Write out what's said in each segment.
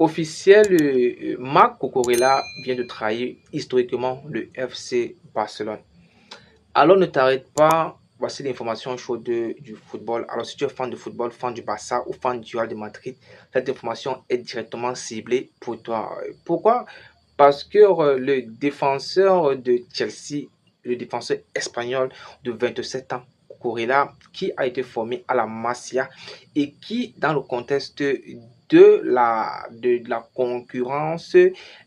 officiel, Marc Cucurella vient de trahir historiquement le FC Barcelone. Alors ne t'arrête pas, voici l'information chaude du football. Alors si tu es fan de football, fan du Barça ou fan du Real de Madrid, cette information est directement ciblée pour toi. Pourquoi? Parce que le défenseur de Chelsea, le défenseur espagnol de 27 ans, Cucurella, qui a été formé à la Masia et qui, dans le contexte de la concurrence,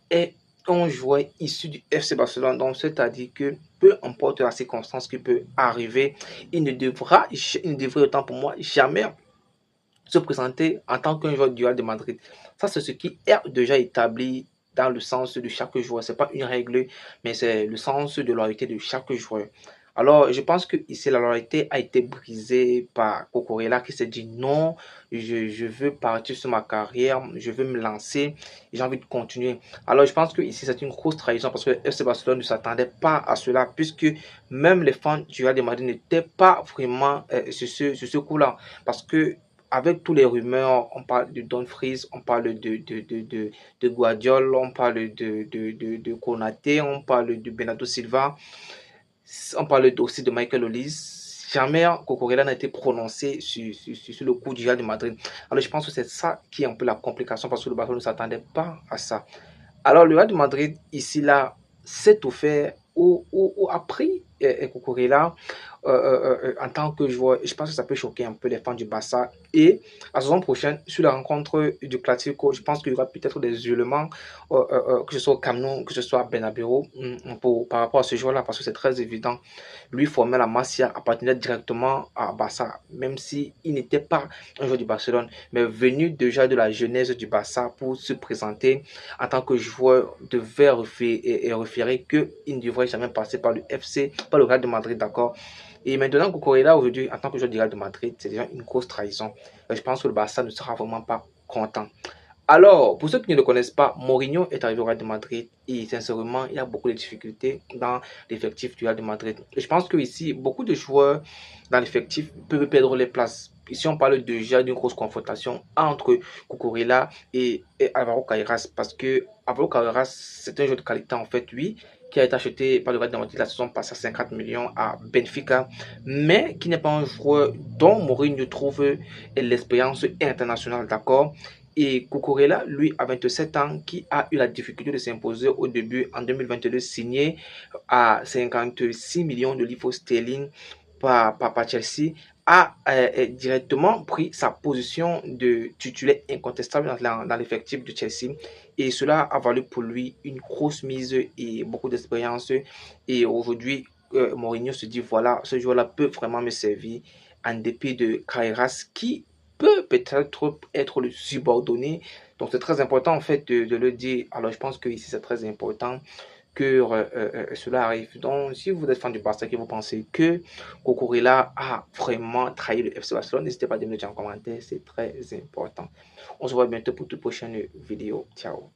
est un joueur issu du FC Barcelone. Donc, c'est-à-dire que peu importe la circonstance qui peut arriver, il ne devrait autant pour moi jamais se présenter en tant qu'un joueur du Real de Madrid. Ça, c'est ce qui est déjà établi dans le sens de chaque joueur. Ce n'est pas une règle, mais c'est le sens de loyauté de chaque joueur. Alors, je pense que ici, la loyauté a été brisée par Cucurella qui s'est dit non, je veux partir sur ma carrière, je veux me lancer, j'ai envie de continuer. Alors, je pense que ici, c'est une grosse trahison parce que FC Barcelone ne s'attendait pas à cela, puisque même les fans du Real de Madrid n'étaient pas vraiment sur ce coup-là. Parce que avec tous les rumeurs, on parle de Dumfries, on parle de Guardiola, on parle de Konaté, on parle de Bernardo Silva, on parle aussi de Michael Olise. Jamais Cucurella n'a été prononcé sur le coup du Real de Madrid. Alors je pense que c'est ça qui est un peu la complication parce que le Barcelone ne s'attendait pas à ça. Alors le Real de Madrid, ici, là, s'est offert ou a pris Cucurella en tant que joueur. Je pense que ça peut choquer un peu les fans du Barça. Et la saison prochaine, sur la rencontre du Classico, je pense qu'il y aura peut-être des éléments, que ce soit au Camp Nou, que ce soit à Bernabéu, par rapport à ce joueur-là, parce que c'est très évident. Lui, formé la Masia, appartenait directement à Barça, même s'il n'était pas un joueur du Barcelone, mais venu déjà de la genèse du Barça pour se présenter en tant que joueur, devait référer qu'il ne devrait jamais passer par le FC, par le Real de Madrid, d'accord. Et maintenant, Cucurella, aujourd'hui, en tant que joueur du Real de Madrid, c'est déjà une grosse trahison. Je pense que le Barça ne sera vraiment pas content. Alors, pour ceux qui ne le connaissent pas, Mourinho est arrivé au Real de Madrid et sincèrement, il y a beaucoup de difficultés dans l'effectif du Real de Madrid. Et je pense que ici, beaucoup de joueurs dans l'effectif peuvent perdre les places. Ici, on parle déjà d'une grosse confrontation entre Cucurella et Alvaro Carreras parce que Alvaro Carreras, c'est un joueur de qualité en fait, oui, qui a été acheté par le Real de Madrid la saison passée à 50 millions à Benfica, mais qui n'est pas un joueur dont Mourinho trouve l'expérience internationale, d'accord. Et Cucurella, lui, a 27 ans, qui a eu la difficulté de s'imposer au début en 2022, signé à 56 millions de livres sterling par Chelsea, a directement pris sa position de titulaire incontestable dans l'effectif de Chelsea. Et cela a valu pour lui une grosse mise et beaucoup d'expérience. Et aujourd'hui, Mourinho se dit, voilà, ce joueur-là peut vraiment me servir en dépit de Carreras qui peut peut-être être le subordonné. Donc c'est très important en fait de le dire. Alors je pense que ici c'est très important que cela arrive. Donc si vous êtes fan du Barça, que vous pensez que Cucurella a vraiment trahi le FC Barcelone, n'hésitez pas à me le dire en commentaire, c'est très important. On se voit bientôt pour toute prochaine vidéo. Ciao.